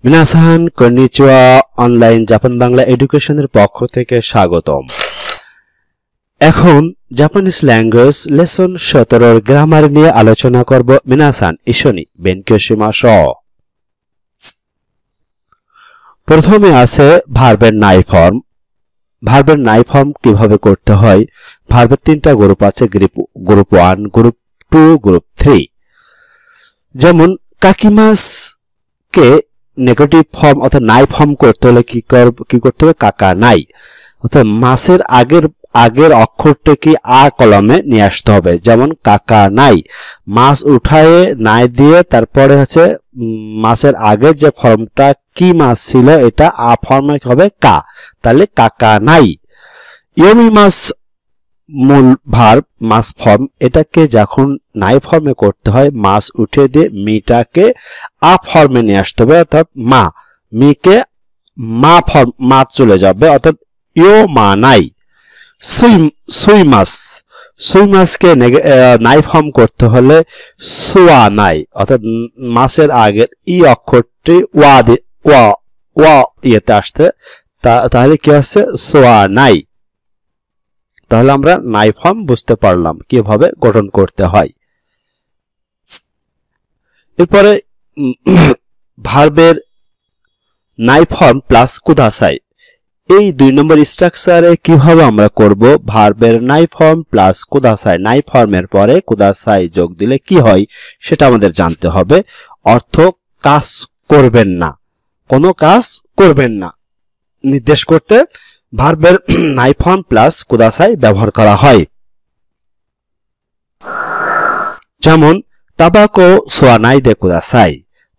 মিনাসান konnichiwa online Japan Bangla এডুকেশনের পক্ষ থেকে স্বাগতম। এখন জাপানিজ ল্যাঙ্গুয়েজ লেসন 17 এর গ্রামার নিয়ে আলোচনা করব। মিনাসান ইশোনি বেনকিও শিমাশো। প্রথমে আছে ভার্বের নাই ফর্ম। ভার্বের নাই ফর্ম কিভাবে করতে হয়? ভার্বের তিনটা গ্রুপ আছে, গ্রুপ 1, গ্রুপ 2, গ্রুপ 3। যেমন কাকিমাস কে নেগেটিভ ফর্ম অর্থাৎ নাই ফর্ম করতে হলে কি করতে হবে? কাকা নাই, অর্থাৎ মাসের আগের অক্ষরটাকে আ কলমে নিয়ে আসতে হবে। যেমন কাকা নাই, মাস উঠায়ে নাই দিয়ে তারপরে হচ্ছে মাসের আগের যে ফর্মটা কি মাস ছিল এটা আ ফর্মে হবে কা, তাহলে কাকা নাই। ইয়োমি মাস মূল ভার্ব মাস ফর্ম, এটাকে যখন নাই ফর্মে করতে হয় মাস উঠে দিয়ে মিটাকে আ ফর্মে নিয়ে আসতে হবে, অর্থাৎ মা, মিকে মা ফর্ম মা চলে যাবে, অর্থাৎ ইয়ো মা নাই। সুই মাসকে নাই ফর্ম করতে হলে সুয়া নাই, অর্থাৎ মাসের আগের ই অক্ষরটি ওয়া ইয়েতে আসতে, তাহলে কি হচ্ছে? সোয়া নাই। তাহলে আমরা নাই ফর্ম বুঝতে পারলাম কিভাবে গঠন করতে হয়। এরপরে ভার্বের নাই ফর্ম প্লাস কুদাসাই, এই 2 নম্বর স্ট্রাকচারে কিভাবে আমরা করব? ভার্বের নাই ফর্ম প্লাস কুদাসাই, নাই ফর্মের পরে কুদাসাই যোগ দিলে কি হয় সেটা আমাদের জানতে হবে। অর্থ কাজ করবেন না, কোনো কাজ করবেন না নির্দেশ করতে ভার্বের নাই ফর্ম প্লাস কুদাসাই ব্যবহার করা হয়। যেমন তাবাকো সোয়া নাই দে কুদাসাই,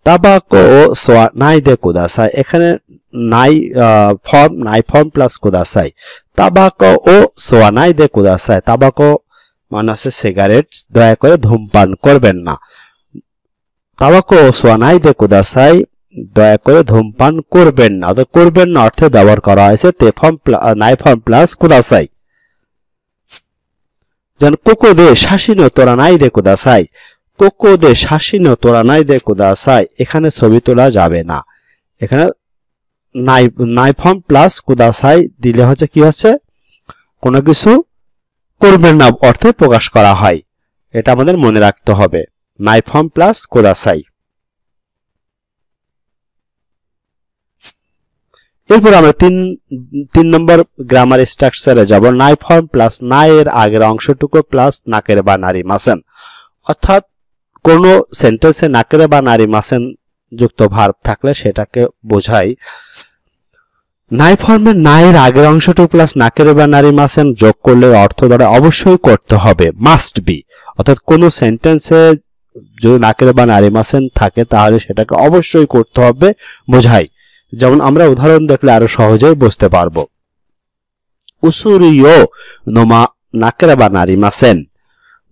তাবাকো সোয়া নাই দে কুদাসাই, এখানে নাই ফর্ম প্লাস কুদাসাই। তাবাকো ও সোয়া নাই দে কুদাসাই, তাবাকো মানে হচ্ছে সিগারেট, দয়া করে ধূমপান করবেন না। তাবাকো সোয়া নাই দে কুদাসাই, দয়া করে ধূমপান করবেন না, অর্থাৎ করবেন না অর্থে ব্যবহার করা হয়েছে নাই ফর্ম প্লাস কুদাসাই। যেমন কোকো দে শাসিনো তোরা নাই দে কুদাসাই, কোকো দে শাসিনো তোরা নাই দে কুদাসাই, এখানে ছবি তোলা যাবে না। এখানে নাই ফর্ম প্লাস কুদাসাই দিলে হচ্ছে কি হচ্ছে? কোনো কিছু করবেন না অর্থে প্রকাশ করা হয়, এটা আমাদের মনে রাখতে হবে। নাই ফর্ম প্লাস কুদাসাই। এরপর আমরা তিন নম্বর গ্রামার স্ট্রাকচারে যাব। নাই ফর্ম প্লাস নাই এর আগের অংশটুকু প্লাস নাকের বা নারী মাসেন, অর্থাৎ কোন সেন্টেন্সে নাকের বা নারী মাসেন যুক্ত ভার্ব থাকলে সেটাকে বোঝায়। নাই ফর্মের নাই এর আগের অংশটুকু প্লাস নাকের বা নারী মাসেন যোগ করলে অর্থ দ্বারা অবশ্যই করতে হবে, মাস্ট বি, অর্থাৎ কোন সেন্টেন্সে যদি নাকের বা নারী মাসেন থাকে তাহলে সেটাকে অবশ্যই করতে হবে বোঝায়। যেমন আমরা উদাহরণ দেখলে আরো সহজেই বুঝতে পারবো। উসুরিও নোমা নাকের বা নারী মাসেন,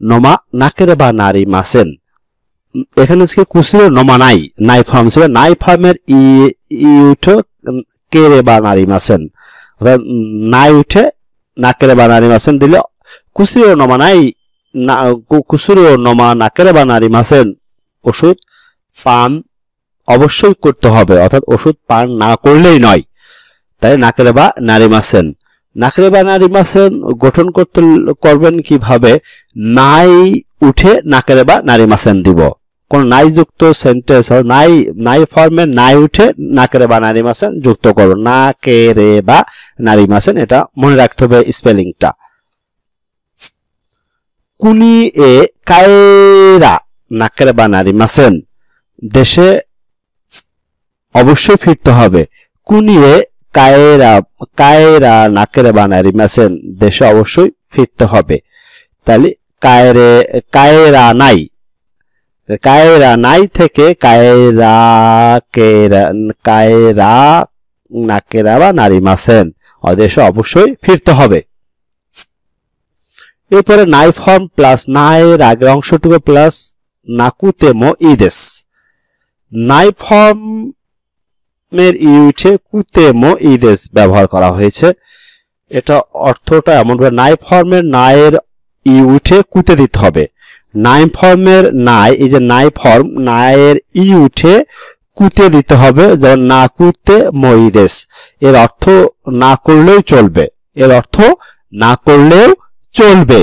নোমা নাকের বা নারী মাসেন, এখানে কুসুরিও নোমা নাই, নাই ফর্ম ছিল, নাই ফর্মের ই উঠে কেরে বা নারী মাসেন, অর্থাৎ নাই উঠে নাকের বা নারী মাসেন দিলে কুসুরিও নোমা নাই, কুসুরিও নোমা নাকের বা নারী মাসেন, ওষুধ পান অবশ্যই করতে হবে, অর্থাৎ ওষুধ পান না করলেই নয়, তাই নাকেরে বা নারী মাসেন। নাকেরে বা নারী মাসেন গঠন করবেন কিভাবে? নাই উঠে নাকেরে বা নারী মাসেন দিব, কোন নাই যুক্ত সেন্টেন্স নাই ফর্মে নাই উঠে নাকেরে বা নারী মাসেন যুক্ত করব, নাকেরে বা নারী মাসেন, এটা মনে রাখতে হবে স্পেলিংটা। কুনি এ কায়রা নাকেরে বা নারী মাসেন, দেশে অবশ্যই ফিরতে হবে। কুনিয়ে কায়রা নাকেরে বা নারী মাসেন, দেশে অবশ্যই ফিরতে হবে। তাহলে কায়রা নাই থেকে কায়রা নাকেরা বা নারী মাসেন, দেশে অবশ্যই ফিরতে হবে। এরপরে নাই ফর্ম প্লাস নাই এর আগের অংশটুকু প্লাস নাকুতেমো ইদেস, নাই ফর্ম এর ই উঠে কুতেমো ইদেস ব্যবহার করা হয়েছে। এটা অর্থটা এমন, নাই ফর্মের নায়ের ই উঠে কুতে দিতে হবে, নাই ফর্মের নাই, এই যে নাই ফর্ম নায়ের ই উঠে কুতে দিতে হবে, যেমন নাকুতে মই দেস, এর অর্থ না করলেও চলবে, এর অর্থ না করলেও চলবে।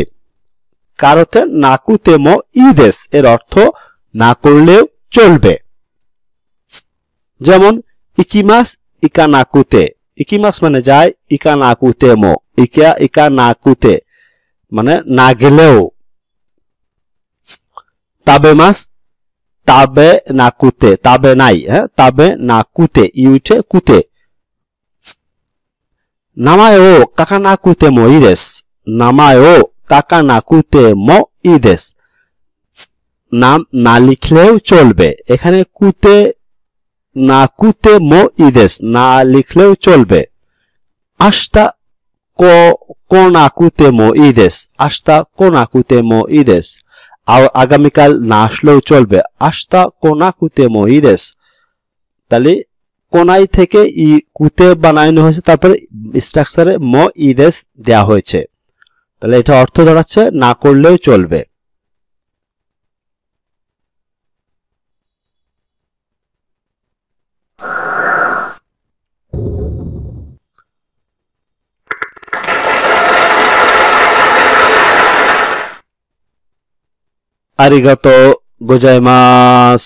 কারোতে নাকুতে মো ইদেস, এর অর্থ না করলেও চলবে। যেমন ইকিমাস ইকা নাকুতে, ইকিমাস মানে যায়, ইকা নাকুতে মো, ইকা নাকুতে মানে না গেলেও। তাবে মাস তাবে নাকুতে, তাবে নাই, হ্যাঁ তাবে নাকুতে, ইউটে কুতে। নামায় ও কাকা নাকুতে মো ইদেস, নামায় ও কাকা নাকুতে মো ইদেস, নাম না লিখলেও চলবে। এখানে কুতে নাকুতে মো ইদেস, না লিখলেও চলবে। আস্তা কোনাকুতে মো ইদেস, আস্তা কোনাকুতে মো ইদেস, আগামীকাল না আসলেও চলবে। আস্তা কোনাকুতে মো ইদেস, তাহলে কোনাই থেকে ই কুতে বানানো হয়েছে, তারপরে স্ট্রাকচারে মো ইদেস দেয়া হয়েছে, তাহলে এটা অর্থ দাঁড়াচ্ছে না করলেও চলবে। আরিগাতো গোজাইমাস।